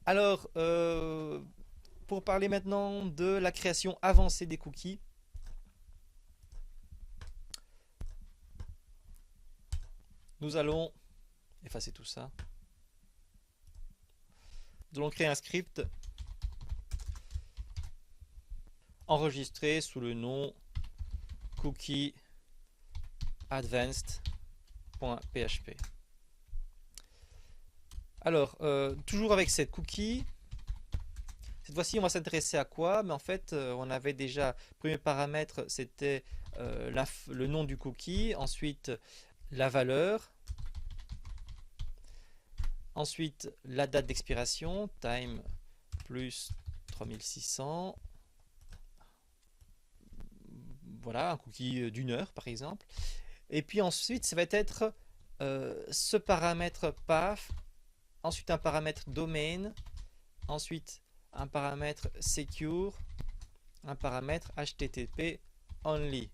Alors, pour parler maintenant de la création avancée des cookies, nous allons effacer tout ça. Nous allons créer un script enregistré sous le nom cookie advanced.php. Alors, toujours avec cette cookie, cette fois-ci, on va s'intéresser à quoi? Mais en fait, on avait déjà, le premier paramètre, c'était le nom du cookie, ensuite la valeur, ensuite la date d'expiration, time plus 3600, voilà, un cookie d'une heure par exemple. Et puis ensuite, ça va être ce paramètre path, ensuite un paramètre domain, ensuite un paramètre secure, un paramètre HTTP only.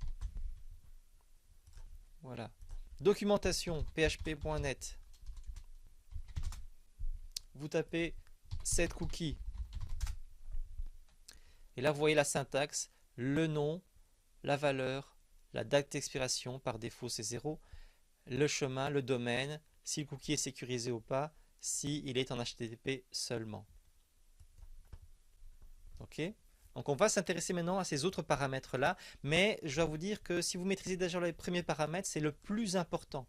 Voilà. Documentation php.net. Vous tapez set cookie. Et là, vous voyez la syntaxe, le nom, la valeur, la date d'expiration, par défaut c'est 0, le chemin, le domaine, si le cookie est sécurisé ou pas, si il est en HTTP seulement. Ok? Donc on va s'intéresser maintenant à ces autres paramètres-là, mais je dois vous dire que si vous maîtrisez déjà les premiers paramètres, c'est le plus important.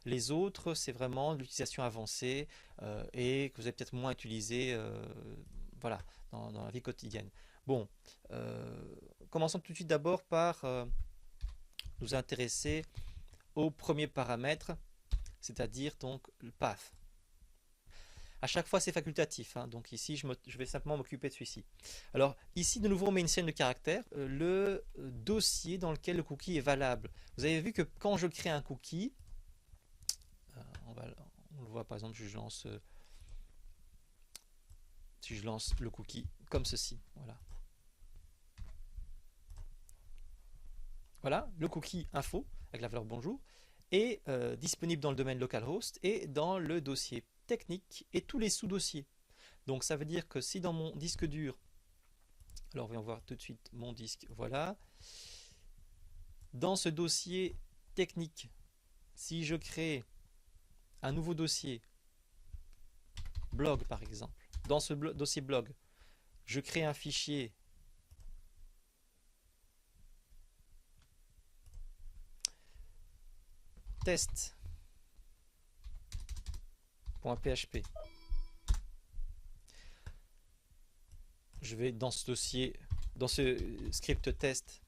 Les autres, c'est vraiment l'utilisation avancée et que vous avez peut-être moins utilisé voilà, dans la vie quotidienne. Bon, commençons tout de suite d'abord par nous intéresser au premier paramètre, c'est-à-dire donc le path. À chaque fois, c'est facultatif, hein, donc ici, je vais simplement m'occuper de celui-ci. Alors, ici, de nouveau, on met une chaîne de caractères, le dossier dans lequel le cookie est valable. Vous avez vu que quand je crée un cookie, on le voit par exemple, si je lance le cookie comme ceci, voilà. Voilà, le cookie info avec la valeur bonjour est disponible dans le domaine localhost et dans le dossier technique et tous les sous-dossiers. Donc ça veut dire que si dans mon disque dur, alors voyons voir tout de suite mon disque, voilà, dans ce dossier technique, si je crée un nouveau dossier, blog par exemple, dans ce dossier blog, je crée un fichier test.php. Je vais dans ce dossier, dans ce script test,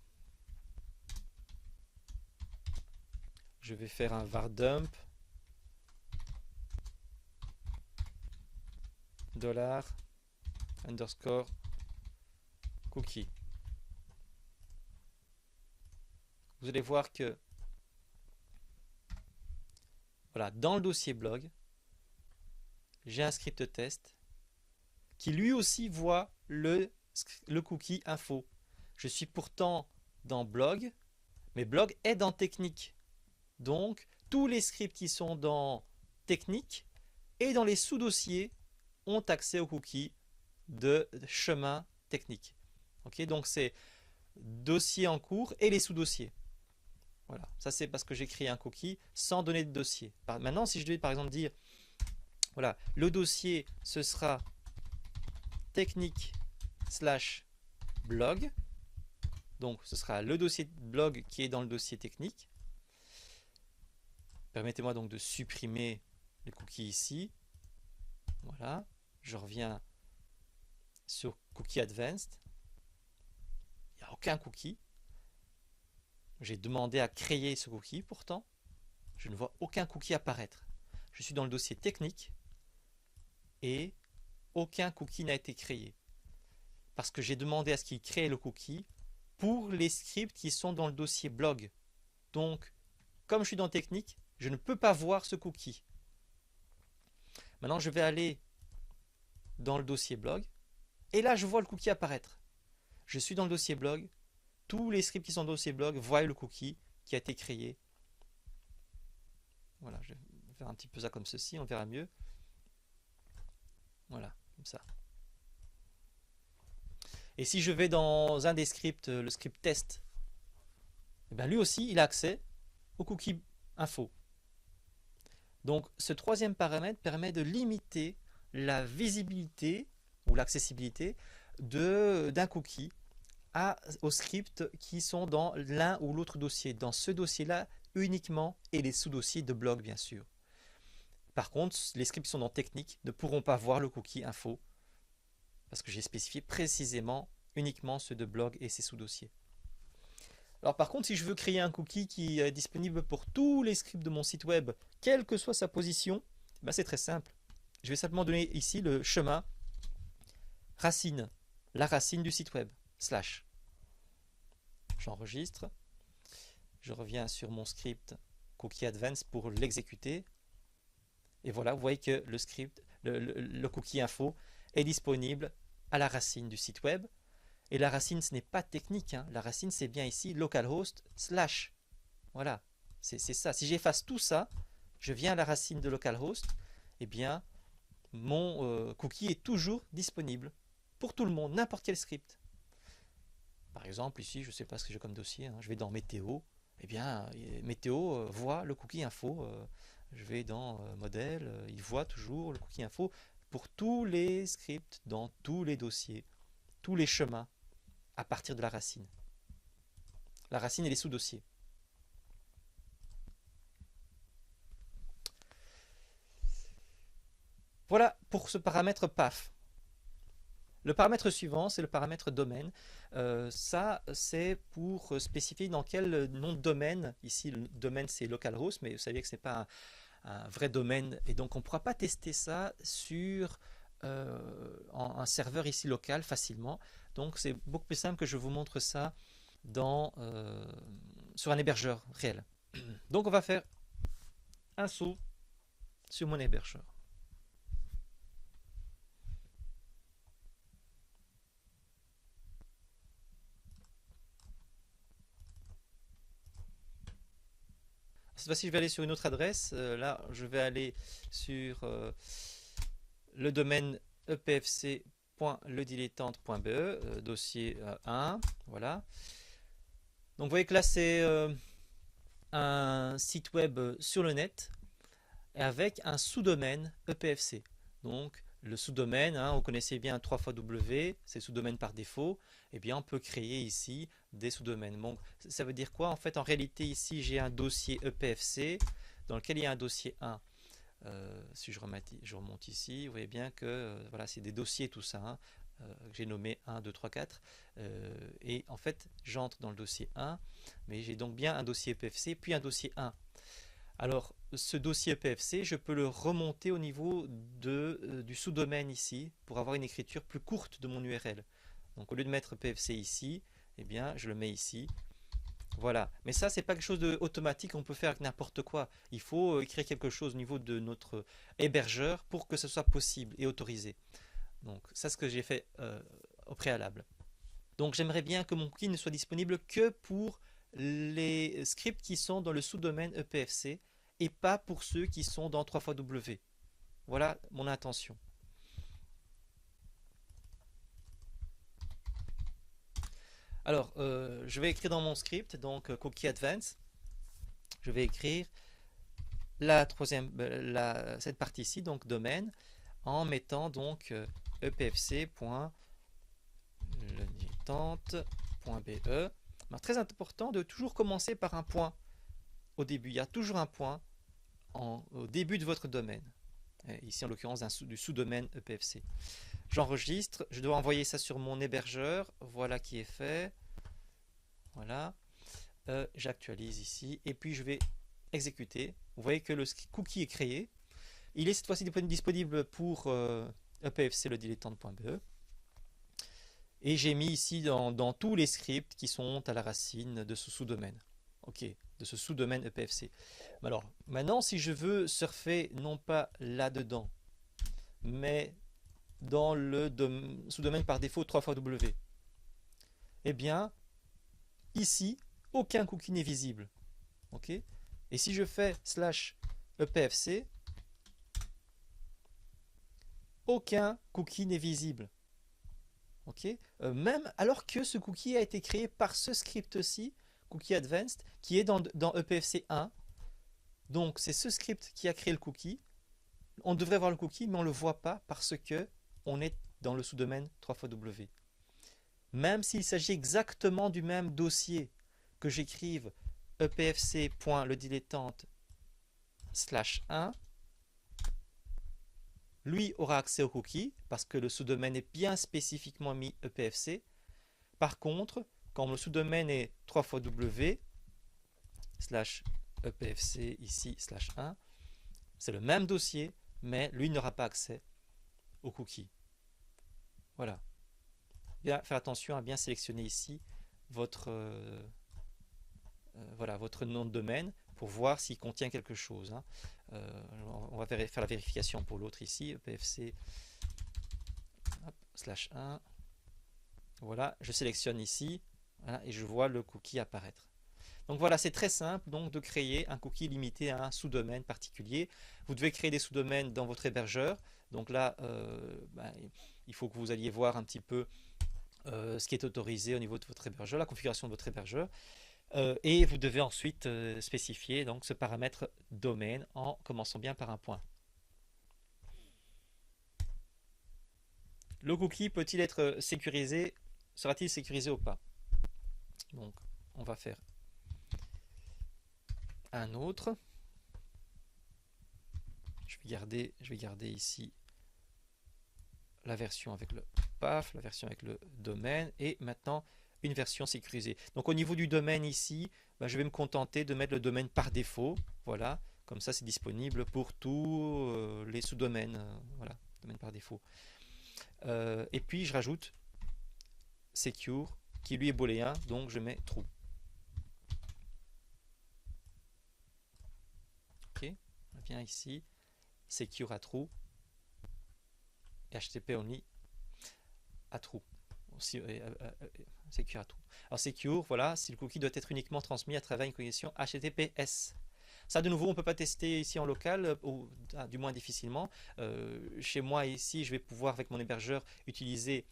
je vais faire un var dump $_ cookie. Vous allez voir que voilà, dans le dossier blog, j'ai un script test qui lui aussi voit le cookie info. Je suis pourtant dans blog, mais blog est dans technique. Donc, tous les scripts qui sont dans technique et dans les sous-dossiers ont accès au cookie de chemin technique. Ok, donc c'est dossier en cours et les sous-dossiers. Voilà, ça c'est parce que j'ai créé un cookie sans donner de dossier. Maintenant, si je devais par exemple dire, voilà, le dossier ce sera technique / blog, donc ce sera le dossier blog qui est dans le dossier technique. Permettez-moi donc de supprimer les cookies ici. Voilà, je reviens sur Cookie Advanced. Il n'y a aucun cookie. J'ai demandé à créer ce cookie, pourtant, je ne vois aucun cookie apparaître. Je suis dans le dossier technique et aucun cookie n'a été créé. Parce que j'ai demandé à ce qu'il crée le cookie pour les scripts qui sont dans le dossier blog. Donc, comme je suis dans technique, je ne peux pas voir ce cookie. Maintenant, je vais aller dans le dossier blog et là, je vois le cookie apparaître. Je suis dans le dossier blog. Tous les scripts qui sont dans le dossier blog voient le cookie qui a été créé. Voilà, je vais faire un petit peu ça comme ceci, on verra mieux. Voilà, comme ça. Et si je vais dans un des scripts, le script test, eh bien lui aussi, il a accès au cookie info. Donc ce troisième paramètre permet de limiter la visibilité ou l'accessibilité d'un cookie aux scripts qui sont dans l'un ou l'autre dossier. Dans ce dossier-là uniquement et les sous-dossiers de blog bien sûr. Par contre, les scripts qui sont dans technique ne pourront pas voir le cookie info parce que j'ai spécifié précisément uniquement ceux de blog et ses sous-dossiers. Alors par contre, si je veux créer un cookie qui est disponible pour tous les scripts de mon site web, quelle que soit sa position, ben c'est très simple. Je vais simplement donner ici le chemin racine, la racine du site web, slash. J'enregistre, je reviens sur mon script cookie advance pour l'exécuter. Et voilà, vous voyez que le script, le cookie info est disponible à la racine du site web. Et la racine, ce n'est pas technique, hein. La racine, c'est bien ici localhost slash. Voilà, c'est ça. Si j'efface tout ça, je viens à la racine de localhost, eh bien, mon cookie est toujours disponible pour tout le monde, n'importe quel script. Par exemple, ici, je ne sais pas ce que j'ai comme dossier, hein. Je vais dans météo, eh bien, météo voit le cookie info. Je vais dans modèle, il voit toujours le cookie info pour tous les scripts, dans tous les dossiers, tous les chemins, à partir de la racine. La racine et les sous-dossiers. Voilà pour ce paramètre PAF. Le paramètre suivant, c'est le paramètre domaine. Ça, c'est pour spécifier dans quel nom de domaine. Ici, le domaine, c'est localhost, mais vous savez que ce n'est pas un vrai domaine. Et donc, on ne pourra pas tester ça sur un serveur ici local facilement. Donc, c'est beaucoup plus simple que je vous montre ça sur un hébergeur réel. Donc, on va faire un saut sur mon hébergeur. Cette fois-ci, je vais aller sur une autre adresse. Là, je vais aller sur le domaine epfc.ledilettante.be, dossier 1. Voilà. Donc, vous voyez que là, c'est un site web sur le net avec un sous-domaine EPFC. Donc, le sous-domaine, hein, vous connaissez bien 3xW, c'est sous-domaine par défaut. Eh bien, on peut créer ici des sous-domaines. Bon, ça veut dire quoi? En fait, en réalité, ici, j'ai un dossier EPFC dans lequel il y a un dossier 1. Si je remonte ici, vous voyez bien que voilà, c'est des dossiers tout ça, hein, que j'ai nommé 1, 2, 3, 4. Et en fait, j'entre dans le dossier 1, mais j'ai donc bien un dossier EPFC, puis un dossier 1. Alors, ce dossier EPFC, je peux le remonter au niveau du sous-domaine ici, pour avoir une écriture plus courte de mon URL. Donc, au lieu de mettre EPFC ici, eh bien, je le mets ici. Voilà. Mais ça, c'est pas quelque chose d'automatique, on peut faire avec n'importe quoi. Il faut écrire quelque chose au niveau de notre hébergeur pour que ce soit possible et autorisé. Donc, ça, c'est ce que j'ai fait au préalable. Donc, j'aimerais bien que mon cookie ne soit disponible que pour les scripts qui sont dans le sous-domaine EPFC et pas pour ceux qui sont dans 3xW. Voilà mon intention. Alors, je vais écrire dans mon script, donc cookie advance, je vais écrire cette partie ici, donc domaine, en mettant donc epfc.ledilettante.be. Très important de toujours commencer par un point au début. Il y a toujours un point au début de votre domaine. Ici, en l'occurrence, du sous-domaine EPFC. J'enregistre. Je dois envoyer ça sur mon hébergeur. Voilà qui est fait. Voilà. J'actualise ici. Et puis, je vais exécuter. Vous voyez que le cookie est créé. Il est cette fois-ci disponible pour epfc.ledilettante.be. Et j'ai mis ici dans tous les scripts qui sont à la racine de ce sous-domaine. Ok, de ce sous-domaine EPFC. Alors, maintenant, si je veux surfer, non pas là-dedans, mais dans le sous-domaine par défaut 3xW, eh bien, ici, aucun cookie n'est visible. Ok. Et si je fais /EPFC, aucun cookie n'est visible. Ok. Même alors que ce cookie a été créé par ce script-ci, Cookie Advanced, qui est dans EPFC 1. Donc c'est ce script qui a créé le cookie. On devrait voir le cookie, mais on ne le voit pas parce que on est dans le sous-domaine 3xW. Même s'il s'agit exactement du même dossier, que j'écrive epfc.ledilettante/1, lui aura accès au cookie parce que le sous-domaine est bien spécifiquement mis EPFC. Par contre, quand le sous-domaine est 3xW /epfc ici /1, c'est le même dossier, mais lui n'aura pas accès au cookie. Voilà. Bien faire attention à bien sélectionner ici votre voilà, votre nom de domaine pour voir s'il contient quelque chose. Hein. On va faire la vérification pour l'autre ici, EPFC /1. Voilà, je sélectionne ici, voilà, et je vois le cookie apparaître. Donc voilà, c'est très simple donc de créer un cookie limité à un sous-domaine particulier. Vous devez créer des sous-domaines dans votre hébergeur. Donc là, il faut que vous alliez voir un petit peu ce qui est autorisé au niveau de votre hébergeur, la configuration de votre hébergeur. Et vous devez ensuite spécifier donc ce paramètre domaine en commençant bien par un point. Le cookie peut-il être sécurisé? Sera-t-il sécurisé ou pas? Donc, on va faire un autre. Je vais garder ici la version avec le PAF, la version avec le domaine, et maintenant une version sécurisée. Donc au niveau du domaine ici, je vais me contenter de mettre le domaine par défaut. Voilà, comme ça c'est disponible pour tous les sous-domaines. Voilà, domaine par défaut. Et puis je rajoute secure, qui lui est booléen, donc je mets true. Ok, on vient ici, secure à true, HTTP only à true. Aussi, secure à true. Alors secure, voilà, si le cookie doit être uniquement transmis à travers une connexion HTTPS. Ça, de nouveau, on ne peut pas tester ici en local, ou du moins difficilement. Chez moi, ici, je vais pouvoir, avec mon hébergeur, utiliser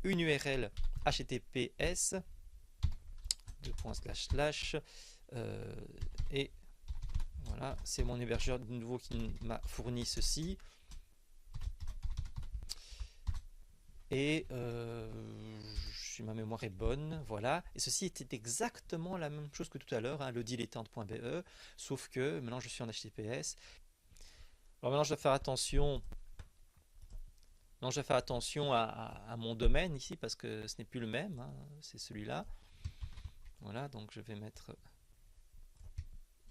une URL HTTPS et voilà, c'est mon hébergeur de nouveau qui m'a fourni ceci. Et si ma mémoire est bonne, voilà. Et ceci était exactement la même chose que tout à l'heure, hein, le dilettante.be, sauf que maintenant je suis en HTTPS. Alors maintenant je dois faire attention. Non, je vais faire attention à mon domaine ici parce que ce n'est plus le même, hein, c'est celui-là. Voilà, donc je vais mettre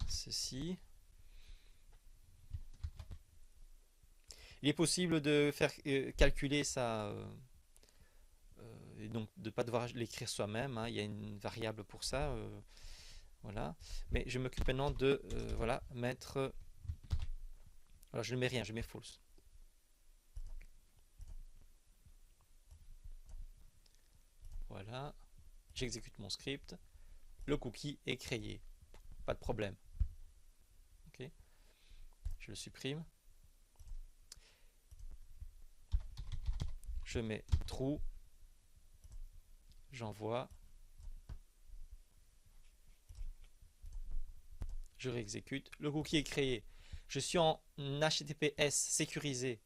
ceci. Il est possible de faire calculer ça et donc de ne pas devoir l'écrire soi-même. Hein, il y a une variable pour ça. Voilà. Mais je m'occupe maintenant de voilà, mettre. Alors je ne mets rien, je mets false. Voilà. J'exécute mon script. Le cookie est créé. Pas de problème. Ok. Je le supprime. Je mets true. J'envoie. Je réexécute. Le cookie est créé. Je suis en HTTPS sécurisé.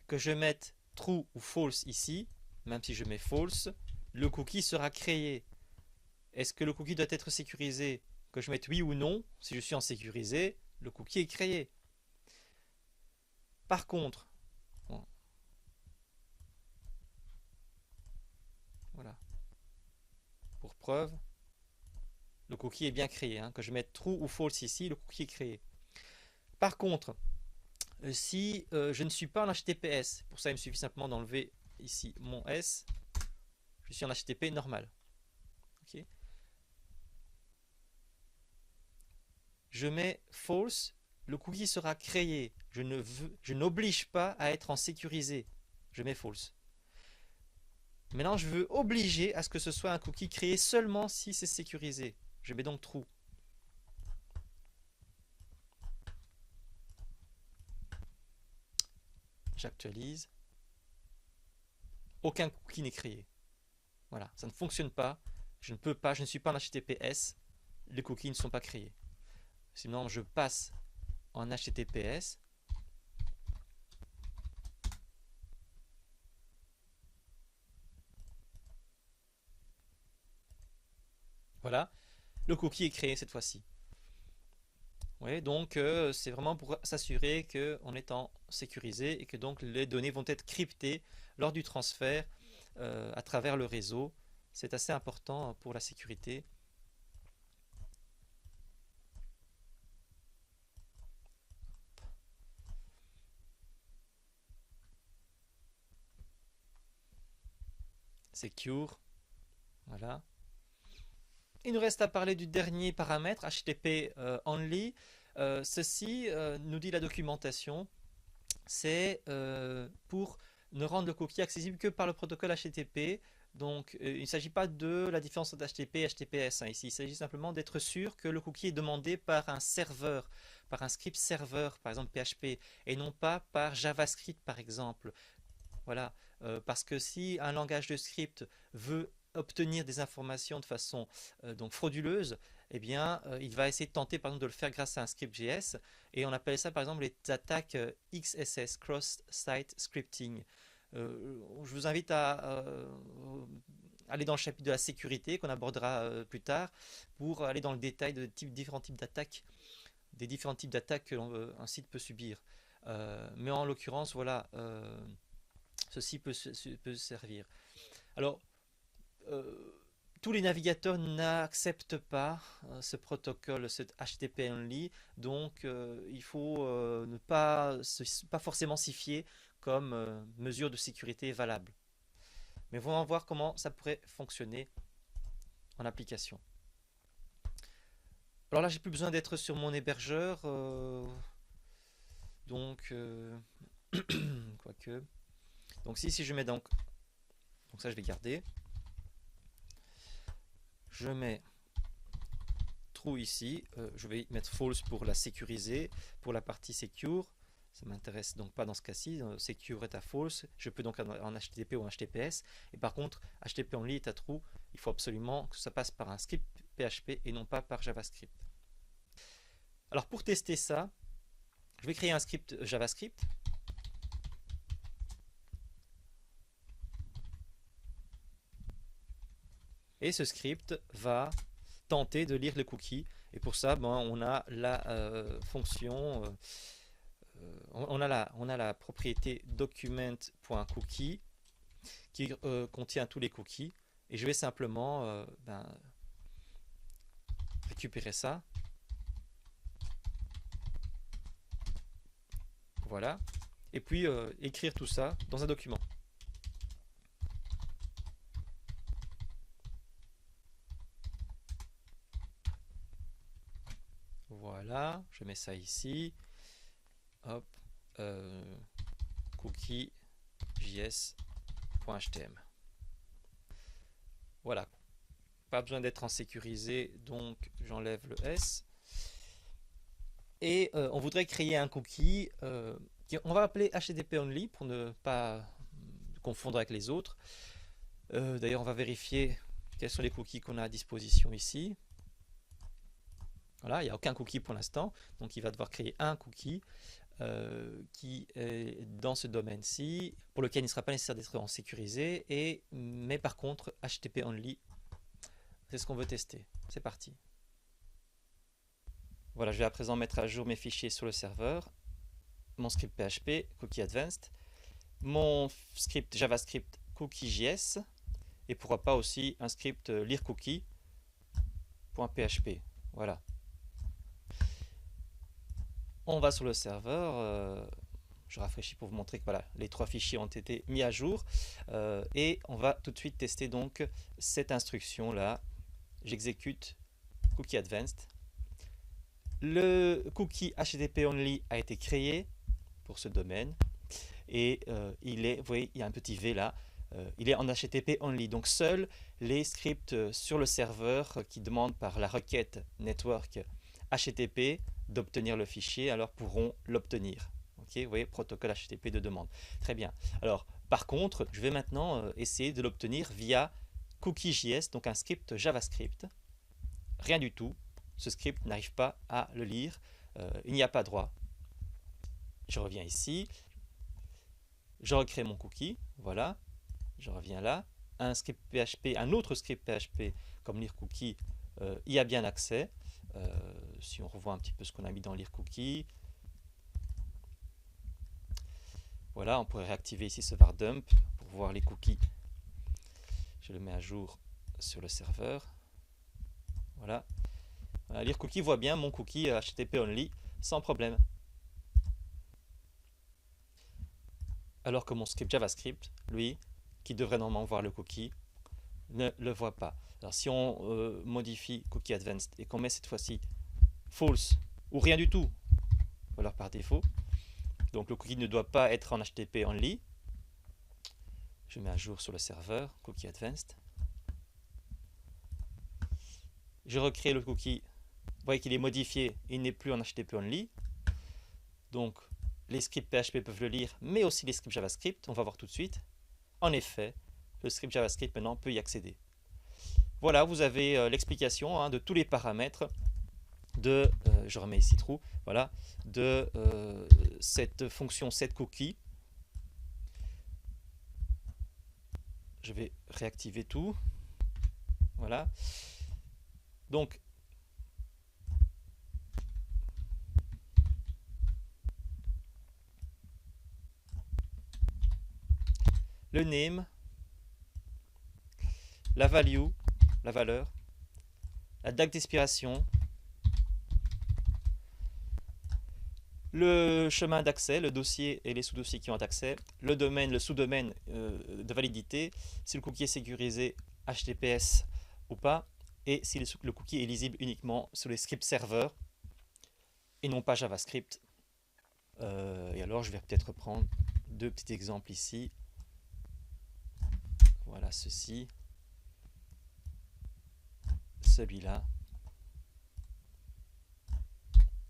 Que je mette true ou false ici, même si je mets false, le cookie sera créé. Est-ce que le cookie doit être sécurisé? Que je mette oui ou non, si je suis en sécurisé, le cookie est créé. Par contre, voilà, pour preuve, le cookie est bien créé. Hein. Que je mette true ou false ici, le cookie est créé. Par contre, si je ne suis pas en HTTPS, pour ça il me suffit simplement d'enlever ici mon S, je suis en HTTP normal. Okay. Je mets false, le cookie sera créé. Je n'oblige pas à être en sécurisé. Je mets false. Maintenant, je veux obliger à ce que ce soit un cookie créé seulement si c'est sécurisé. Je mets donc true. J'actualise. Aucun cookie n'est créé. Voilà, ça ne fonctionne pas. Je ne peux pas, je ne suis pas en HTTPS. Les cookies ne sont pas créés. Sinon, je passe en HTTPS. Voilà, le cookie est créé cette fois-ci. Ouais, donc c'est vraiment pour s'assurer qu'on est en sécurisé et que donc les données vont être cryptées lors du transfert à travers le réseau. C'est assez important pour la sécurité. Secure, voilà. Il nous reste à parler du dernier paramètre, HTTP only. Ceci, nous dit la documentation, c'est pour ne rendre le cookie accessible que par le protocole HTTP. Donc, il ne s'agit pas de la différence entre HTTP et HTTPS ici. Il s'agit simplement d'être sûr que le cookie est demandé par un serveur, par un script serveur, par exemple PHP, et non pas par JavaScript, par exemple. Voilà, parce que si un langage de script veut obtenir des informations de façon donc frauduleuse, eh bien, il va essayer de tenter par exemple de le faire grâce à un script JS, et on appelle ça par exemple les attaques XSS, Cross-Site Scripting. Je vous invite à aller dans le chapitre de la sécurité qu'on abordera plus tard pour aller dans le détail de différents types d'attaques, des différents types d'attaques qu'un site peut subir. Mais en l'occurrence, voilà, ceci peut servir. Alors, tous les navigateurs n'acceptent pas ce protocole, ce HTTP only, donc il faut ne pas forcément s'y fier comme mesure de sécurité valable. Mais on va voir comment ça pourrait fonctionner en application. Alors là, j'ai plus besoin d'être sur mon hébergeur, donc quoique. Donc si je mets donc ça je vais garder. Je mets true ici, je vais mettre false pour la sécuriser, pour la partie secure, ça m'intéresse donc pas dans ce cas-ci, secure est à false, je peux donc en HTTP ou en HTTPS, et par contre HTTP only est à true, il faut absolument que ça passe par un script PHP et non pas par JavaScript. Alors pour tester ça, je vais créer un script JavaScript. Et ce script va tenter de lire les cookies. Et pour ça, on a la fonction, on a la propriété document.cookie qui contient tous les cookies. Et je vais simplement récupérer ça. Voilà. Et puis écrire tout ça dans un document. Voilà, je mets ça ici. Hop, cookie js.htm. Voilà, pas besoin d'être en sécurisé, donc j'enlève le S. Et on voudrait créer un cookie on va appeler HTTP only pour ne pas confondre avec les autres. D'ailleurs, on va vérifier quels sont les cookies qu'on a à disposition ici. Voilà, il n'y a aucun cookie pour l'instant, donc il va devoir créer un cookie qui est dans ce domaine-ci, pour lequel il ne sera pas nécessaire d'être en sécurisé, mais par contre HTTP only, c'est ce qu'on veut tester. C'est parti. Voilà, je vais à présent mettre à jour mes fichiers sur le serveur, mon script PHP, cookie advanced, mon script JavaScript cookie.js, et pourquoi pas aussi un script lire cookie.php. Voilà. On va sur le serveur, je rafraîchis pour vous montrer que voilà, les trois fichiers ont été mis à jour, et on va tout de suite tester donc cette instruction là. J'exécute cookie advanced. Le cookie HTTP only a été créé pour ce domaine, et il est, vous voyez, il y a un petit V là, il est en HTTP only, donc seuls les scripts sur le serveur qui demandent par la requête network HTTP d'obtenir le fichier, alors pourront l'obtenir. Ok, vous voyez, protocole HTTP de demande. Très bien. Alors, par contre, je vais maintenant essayer de l'obtenir via cookie.js, donc un script JavaScript. Rien du tout. Ce script n'arrive pas à le lire. Il n'y a pas droit. Je reviens ici. Je recrée mon cookie. Voilà. Je reviens là. Un script PHP, un autre script PHP comme lire cookie y a bien accès. Si on revoit un petit peu ce qu'on a mis dans lire cookie. Voilà, on pourrait réactiver ici ce var dump pour voir les cookies. Je le mets à jour sur le serveur. Voilà. Lire cookie voit bien mon cookie HTTP only sans problème. Alors que mon script JavaScript, lui, qui devrait normalement voir le cookie, ne le voit pas. Alors si on modifie cookie advanced et qu'on met cette fois-ci false ou rien du tout, alors par défaut, donc le cookie ne doit pas être en HTTP only. Je mets à jour sur le serveur cookie advanced. Je recrée le cookie. Vous voyez qu'il est modifié, il n'est plus en HTTP only. Donc les scripts PHP peuvent le lire, mais aussi les scripts JavaScript. On va voir tout de suite. En effet, le script JavaScript maintenant peut y accéder. Voilà, vous avez l'explication de tous les paramètres de, je remets ici true, voilà, de cette fonction setCookie. Je vais réactiver tout. Voilà. Donc, le name, la value, la valeur, la date d'expiration, le chemin d'accès, le dossier et les sous-dossiers qui ont accès, le domaine, le sous-domaine de validité, si le cookie est sécurisé HTTPS ou pas, et si le cookie est lisible uniquement sur les scripts serveurs et non pas JavaScript. Et alors je vais peut-être prendre deux petits exemples ici. Voilà ceci, celui-là,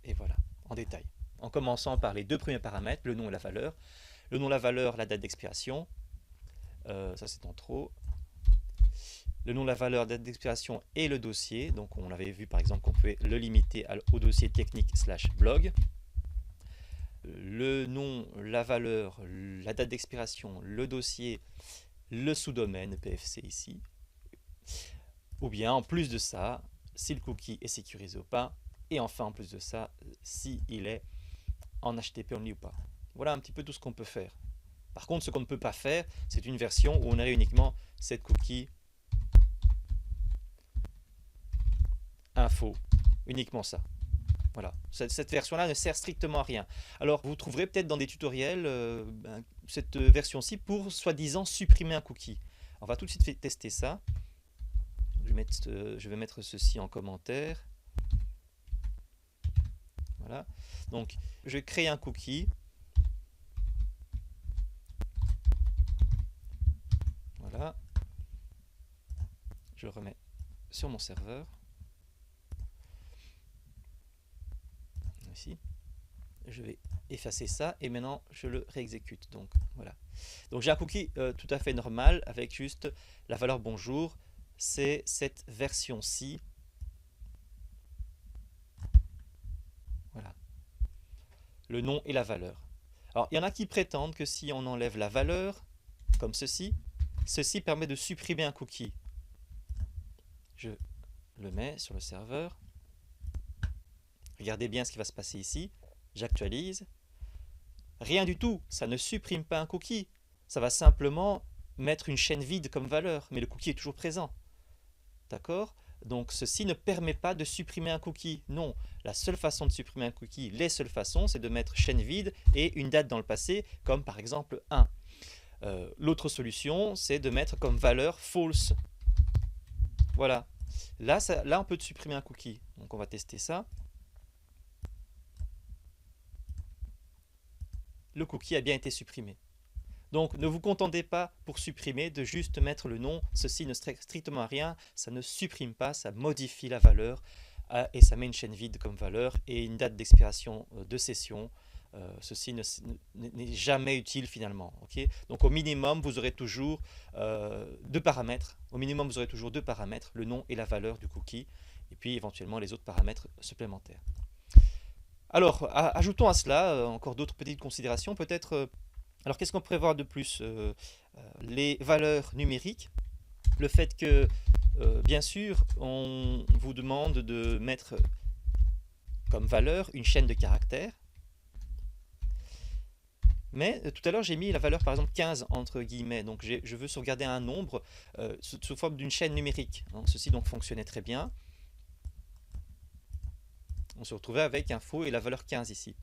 et voilà, en détail. En commençant par les deux premiers paramètres, le nom et la valeur. Le nom, la valeur, la date d'expiration. Ça c'est en trop. Le nom, la valeur, la date d'expiration et le dossier. Donc on avait vu par exemple qu'on pouvait le limiter au dossier technique / blog. Le nom, la valeur, la date d'expiration, le dossier, le sous-domaine PFC ici. Ou bien en plus de ça, si le cookie est sécurisé ou pas. Et enfin en plus de ça, si il est en HTTP only ou pas. Voilà un petit peu tout ce qu'on peut faire. Par contre, ce qu'on ne peut pas faire, c'est une version où on a uniquement cette cookie info, uniquement ça. Voilà, cette version-là ne sert strictement à rien. Alors, vous trouverez peut-être dans des tutoriels cette version-ci pour soi-disant supprimer un cookie. On va tout de suite tester ça. Je vais mettre ceci en commentaire. Voilà. Donc, je vais créer un cookie. Voilà. Je le remets sur mon serveur. Ici. Je vais effacer ça et maintenant je le réexécute. Donc voilà. Donc j'ai un cookie tout à fait normal avec juste la valeur bonjour. C'est cette version-ci. Voilà. Le nom et la valeur. Alors il y en a qui prétendent que si on enlève la valeur, comme ceci permet de supprimer un cookie. Je le mets sur le serveur. Regardez bien ce qui va se passer ici. J'actualise. Rien du tout, ça ne supprime pas un cookie. Ça va simplement mettre une chaîne vide comme valeur, mais le cookie est toujours présent. D'accord? Donc ceci ne permet pas de supprimer un cookie. Non, la seule façon de supprimer un cookie, les seules façons, c'est de mettre chaîne vide et une date dans le passé, comme par exemple 1. L'autre solution, c'est de mettre comme valeur false. Voilà. Là, on peut supprimer un cookie. Donc on va tester ça. Le cookie a bien été supprimé. Donc ne vous contentez pas pour supprimer de juste mettre le nom, ceci ne sert strictement à rien, ça ne supprime pas, ça modifie la valeur et ça met une chaîne vide comme valeur et une date d'expiration de session ceci n'est jamais utile finalement. Okay, donc au minimum, vous aurez toujours deux paramètres. Au minimum, vous aurez toujours deux paramètres, le nom et la valeur du cookie, et puis éventuellement les autres paramètres supplémentaires. Alors, ajoutons à cela encore d'autres petites considérations. Peut-être, alors qu'est-ce qu'on pourrait voir de plus? Les valeurs numériques, le fait que, bien sûr, on vous demande de mettre comme valeur une chaîne de caractères. Mais tout à l'heure, j'ai mis la valeur par exemple 15 entre guillemets. Donc je veux sauvegarder un nombre sous forme d'une chaîne numérique. Hein. Ceci donc fonctionnait très bien. On se retrouvait avec un faux et la valeur 15 ici.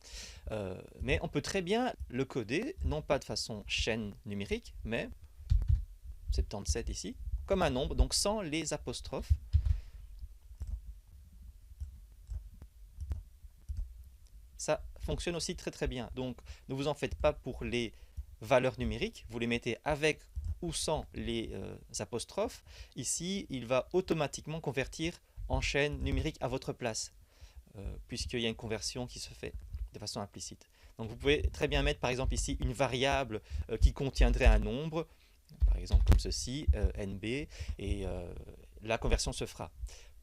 Mais on peut très bien le coder, non pas de façon chaîne numérique, mais 77 ici, comme un nombre, donc sans les apostrophes. Ça fonctionne aussi très très bien. Donc ne vous en faites pas pour les valeurs numériques, vous les mettez avec ou sans les apostrophes. Ici, il va automatiquement convertir en chaîne numérique à votre place, puisqu'il y a une conversion qui se fait de façon implicite. Donc vous pouvez très bien mettre par exemple ici une variable qui contiendrait un nombre, par exemple comme ceci, NB, et la conversion se fera.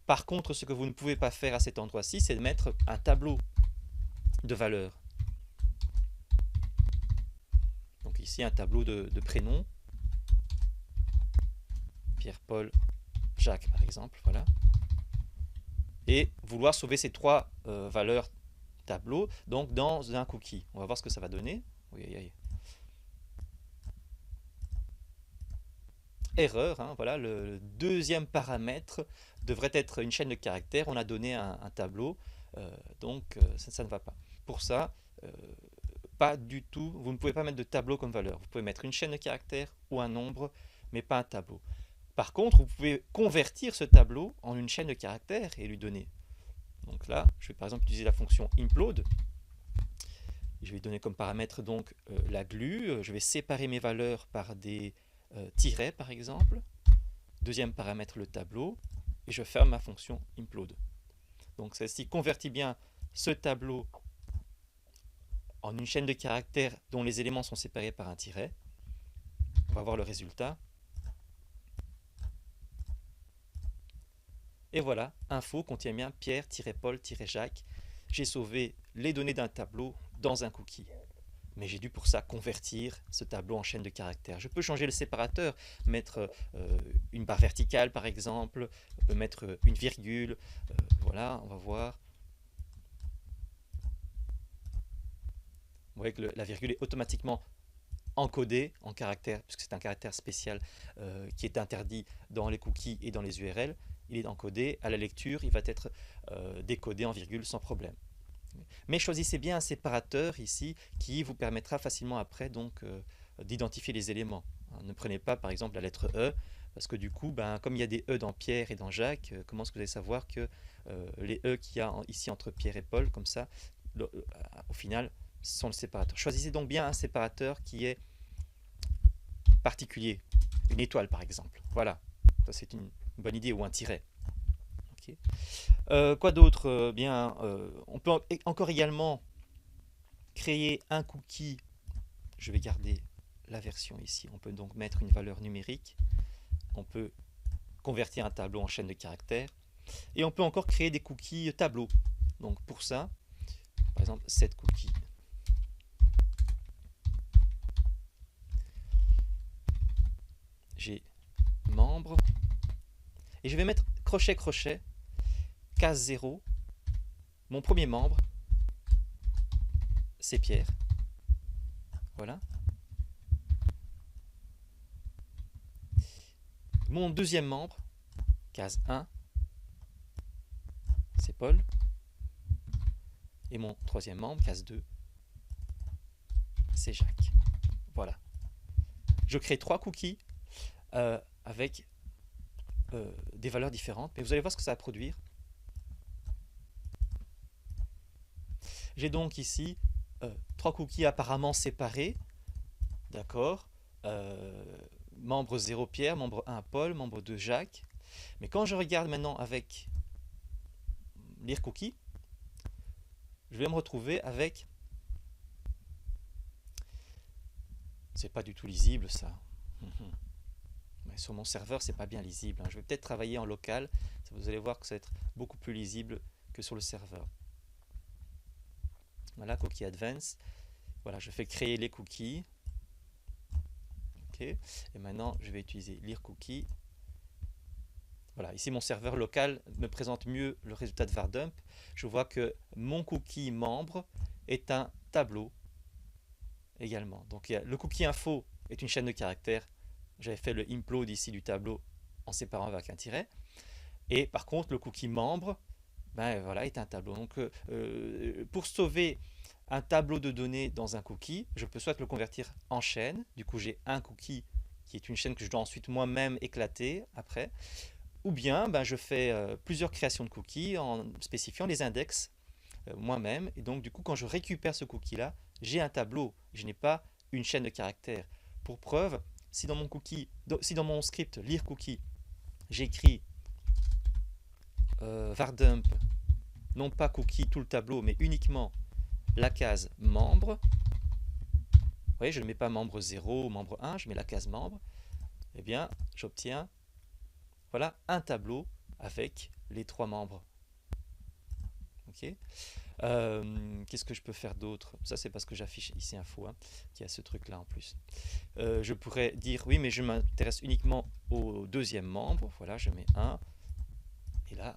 Par contre, ce que vous ne pouvez pas faire à cet endroit-ci, c'est de mettre un tableau de valeurs. Donc ici un tableau de prénoms, Pierre, Paul, Jacques par exemple, voilà. Et vouloir sauver ces trois valeurs tableau donc dans un cookie. On va voir ce que ça va donner. Oui, oui, oui. Erreur, hein, voilà, le deuxième paramètre devrait être une chaîne de caractères. On a donné un tableau, donc ça ne va pas. Pour ça, pas du tout, vous ne pouvez pas mettre de tableau comme valeur. Vous pouvez mettre une chaîne de caractères ou un nombre, mais pas un tableau. Par contre, vous pouvez convertir ce tableau en une chaîne de caractères et lui donner. Donc là, je vais par exemple utiliser la fonction implode. Je vais donner comme paramètre donc la glue. Je vais séparer mes valeurs par des tirets par exemple. Deuxième paramètre, le tableau. Et je ferme ma fonction implode. Donc celle-ci convertit bien ce tableau en une chaîne de caractères dont les éléments sont séparés par un tiret. On va voir le résultat. Et voilà, info contient bien Pierre-Paul-Jacques. J'ai sauvé les données d'un tableau dans un cookie. Mais j'ai dû pour ça convertir ce tableau en chaîne de caractères. Je peux changer le séparateur, mettre une barre verticale par exemple, on peut mettre une virgule, voilà, on va voir. Vous voyez que la virgule est automatiquement encodée en caractère, puisque c'est un caractère spécial qui est interdit dans les cookies et dans les URL. Il est encodé, à la lecture, il va être décodé en virgule sans problème. Mais choisissez bien un séparateur ici qui vous permettra facilement après donc d'identifier les éléments. Ne prenez pas par exemple la lettre E, parce que du coup, comme il y a des E dans Pierre et dans Jacques, comment est-ce que vous allez savoir que les E qu'il y a ici entre Pierre et Paul, comme ça, au final, sont le séparateur. Choisissez donc bien un séparateur qui est particulier, une étoile par exemple. Voilà, ça c'est une bonne idée, ou un tiret. Okay. Quoi d'autre? On peut encore également créer un cookie. Je vais garder la version ici. On peut donc mettre une valeur numérique. On peut convertir un tableau en chaîne de caractères. Et on peut encore créer des cookies tableaux. Donc pour ça, par exemple, set cookie. J'ai membre. Et je vais mettre crochet, case 0. Mon premier membre, c'est Pierre. Voilà. Mon deuxième membre, case 1, c'est Paul. Et mon troisième membre, case 2, c'est Jacques. Voilà. Je crée 3 cookies avec des valeurs différentes, mais vous allez voir ce que ça va produire. J'ai donc ici 3 cookies apparemment séparés, d'accord, membre 0 Pierre, membre 1 Paul, membre 2 Jacques. Mais quand je regarde maintenant avec lire cookies, je vais me retrouver avec c'est pas du tout lisible ça. Mais sur mon serveur, c'est pas bien lisible. Je vais peut-être travailler en local. Vous allez voir que ça va être beaucoup plus lisible que sur le serveur. Voilà, Cookie Advanced. Voilà, je fais créer les cookies. OK. Et maintenant, je vais utiliser lire cookie. Voilà, ici mon serveur local me présente mieux le résultat de VarDump. Je vois que mon cookie membre est un tableau également. Donc le cookie info est une chaîne de caractères. J'avais fait le implode ici du tableau en séparant avec un tiret. Et par contre, le cookie membre, ben voilà, est un tableau. Donc pour sauver un tableau de données dans un cookie, je peux soit le convertir en chaîne. Du coup, j'ai un cookie qui est une chaîne que je dois ensuite moi-même éclater après. Ou bien, ben, je fais plusieurs créations de cookies en spécifiant les index moi-même. Et donc, du coup, quand je récupère ce cookie-là, j'ai un tableau. Je n'ai pas une chaîne de caractères. Pour preuve, si dans mon script lire cookie, j'écris vardump, non pas cookie tout le tableau, mais uniquement la case membre. Vous voyez, je ne mets pas membre 0 ou membre 1, je mets la case membre. Eh bien, j'obtiens voilà un tableau avec les 3 membres. Ok. Qu'est-ce que je peux faire d'autre? Ça, c'est parce que j'affiche ici info, qu'il y a ce truc-là en plus. Je pourrais dire, oui, mais je m'intéresse uniquement au deuxième membre. Voilà, je mets 1. Et là,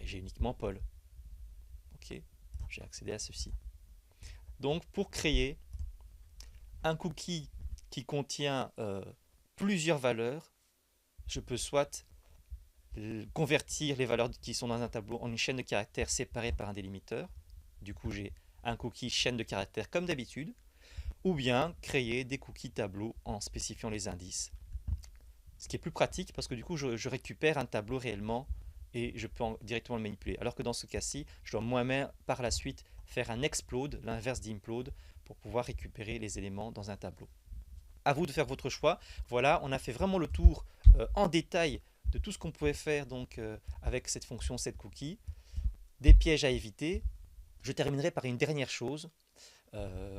j'ai uniquement Paul. Ok, j'ai accédé à ceci. Donc, pour créer un cookie qui contient plusieurs valeurs, je peux soit convertir les valeurs qui sont dans un tableau en une chaîne de caractères séparée par un délimiteur. Du coup, j'ai un cookie chaîne de caractères comme d'habitude. Ou bien créer des cookies tableaux en spécifiant les indices. Ce qui est plus pratique parce que du coup, je récupère un tableau réellement et je peux directement le manipuler. Alors que dans ce cas-ci, je dois moi-même par la suite faire un explode, l'inverse d'implode, pour pouvoir récupérer les éléments dans un tableau. À vous de faire votre choix. Voilà, on a fait vraiment le tour en détail de tout ce qu'on pouvait faire donc avec cette fonction setCookie, des pièges à éviter. Je terminerai par une dernière chose.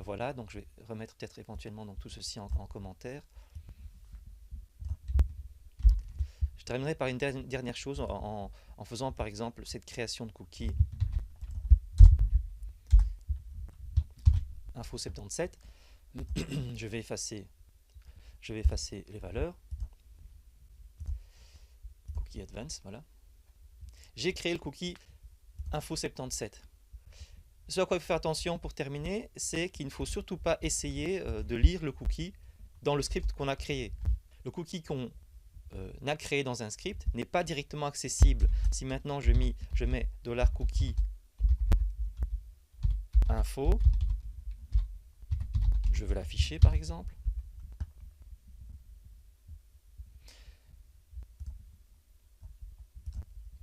Voilà, donc je vais remettre peut-être éventuellement donc, tout ceci en commentaire. Je terminerai par une dernière chose en faisant par exemple cette création de cookies info77. je vais effacer les valeurs. Cookie advanced, voilà. J'ai créé le cookie info77. Ce à quoi il faut faire attention pour terminer, c'est qu'il ne faut surtout pas essayer de lire le cookie dans le script qu'on a créé. Le cookie qu'on a créé dans un script n'est pas directement accessible. Si maintenant je mets $cookie info, je veux l'afficher par exemple.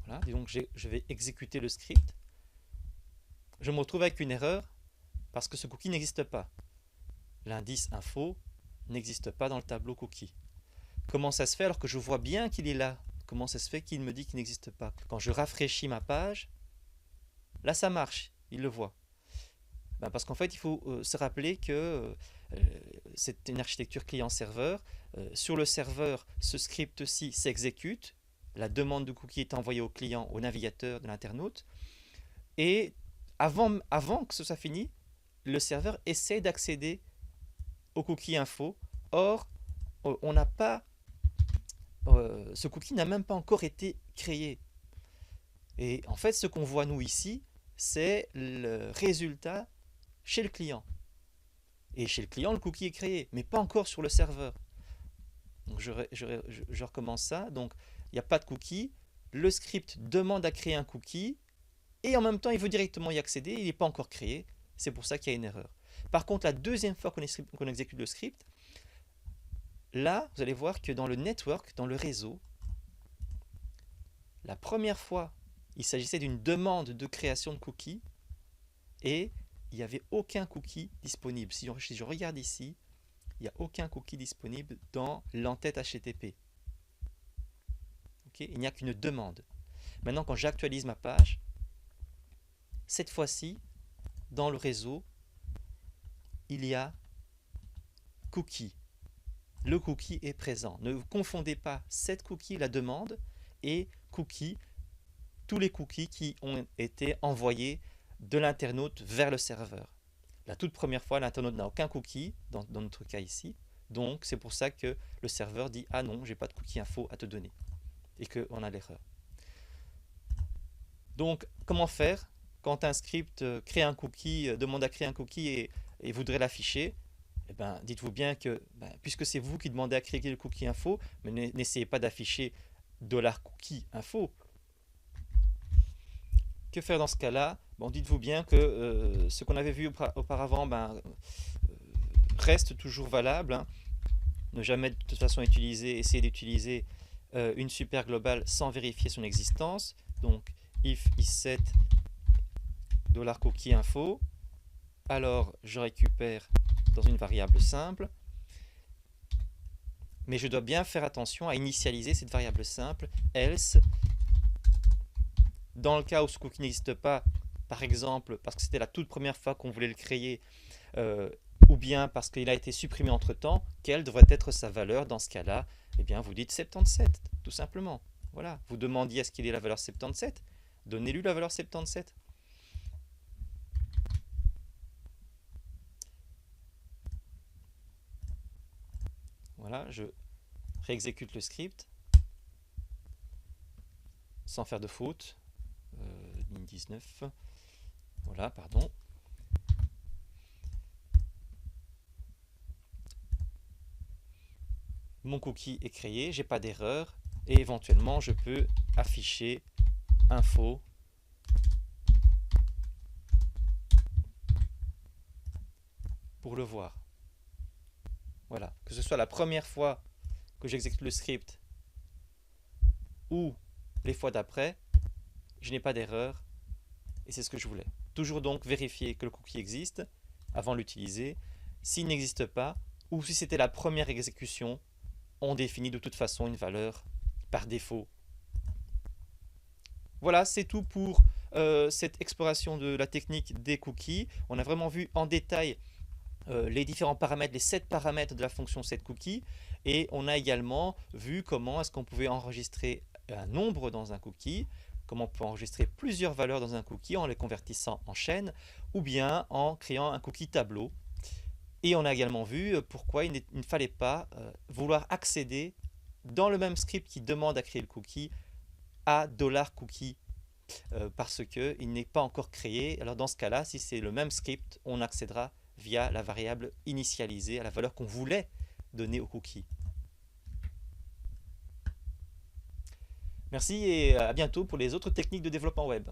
Voilà, donc je vais exécuter le script. Je me retrouve avec une erreur parce que ce cookie n'existe pas. L'indice info n'existe pas dans le tableau cookie. Comment ça se fait alors que je vois bien qu'il est là? Comment ça se fait qu'il me dit qu'il n'existe pas? Quand je rafraîchis ma page, là ça marche, il le voit. Ben parce qu'en fait, il faut se rappeler que c'est une architecture client-serveur. Sur le serveur, ce script-ci s'exécute. La demande de cookie est envoyée au client, au navigateur de l'internaute. Et avant que ce soit fini, le serveur essaie d'accéder au cookie info. Or, on n'a pas, ce cookie n'a même pas encore été créé. Et en fait, ce qu'on voit nous ici, c'est le résultat chez le client. Et chez le client, le cookie est créé, mais pas encore sur le serveur. Donc je recommence ça. Donc, il n'y a pas de cookie. Le script demande à créer un cookie. Et en même temps, il veut directement y accéder. Il n'est pas encore créé. C'est pour ça qu'il y a une erreur. Par contre, la deuxième fois qu'on exécute le script, là, vous allez voir que dans le network, dans le réseau, la première fois, il s'agissait d'une demande de création de cookies. Et il n'y avait aucun cookie disponible. Si je regarde ici, il n'y a aucun cookie disponible dans l'entête HTTP. Okay, il n'y a qu'une demande. Maintenant, quand j'actualise ma page, cette fois-ci, dans le réseau, il y a cookie. Le cookie est présent. Ne confondez pas set cookie, la demande, et cookie, tous les cookies qui ont été envoyés de l'internaute vers le serveur. La toute première fois, l'internaute n'a aucun cookie, dans notre cas ici, donc c'est pour ça que le serveur dit « Ah non, j'ai pas de cookie info à te donner » et qu'on a l'erreur. Donc, comment faire quand un script crée un cookie, demande à créer un cookie et voudrait l'afficher? Eh ben, dites-vous bien que, puisque c'est vous qui demandez à créer le cookie info, mais n'essayez pas d'afficher $cookie info. Que faire dans ce cas-là? Bon, dites-vous bien que ce qu'on avait vu auparavant reste toujours valable, hein. Ne jamais de toute façon essayer d'utiliser une super globale sans vérifier son existence. Donc, if isSet $cookie info, alors je récupère dans une variable simple, mais je dois bien faire attention à initialiser cette variable simple, else, dans le cas où ce cookie n'existe pas, par exemple parce que c'était la toute première fois qu'on voulait le créer, ou bien parce qu'il a été supprimé entre temps, quelle devrait être sa valeur dans ce cas-là? Eh bien, vous dites 77, tout simplement. Voilà, vous demandiez à ce qu'il ait la valeur 77, donnez-lui la valeur 77. Voilà, je réexécute le script sans faire de faute. Ligne 19. Voilà, pardon. Mon cookie est créé, j'ai pas d'erreur et éventuellement je peux afficher info pour le voir. Voilà, que ce soit la première fois que j'exécute le script ou les fois d'après, je n'ai pas d'erreur et c'est ce que je voulais. Toujours donc vérifier que le cookie existe avant de l'utiliser. S'il n'existe pas ou si c'était la première exécution, on définit de toute façon une valeur par défaut. Voilà, c'est tout pour cette exploration de la technique des cookies. On a vraiment vu en détail les différents paramètres, les 7 paramètres de la fonction setCookie, et on a également vu comment est-ce qu'on pouvait enregistrer un nombre dans un cookie, comment on peut enregistrer plusieurs valeurs dans un cookie en les convertissant en chaîne, ou bien en créant un cookie tableau. Et on a également vu pourquoi il ne fallait pas vouloir accéder dans le même script qui demande à créer le cookie à $cookie parce qu'il n'est pas encore créé. Alors dans ce cas-là, si c'est le même script, on accédera via la variable initialisée à la valeur qu'on voulait donner au cookie. Merci et à bientôt pour les autres techniques de développement web.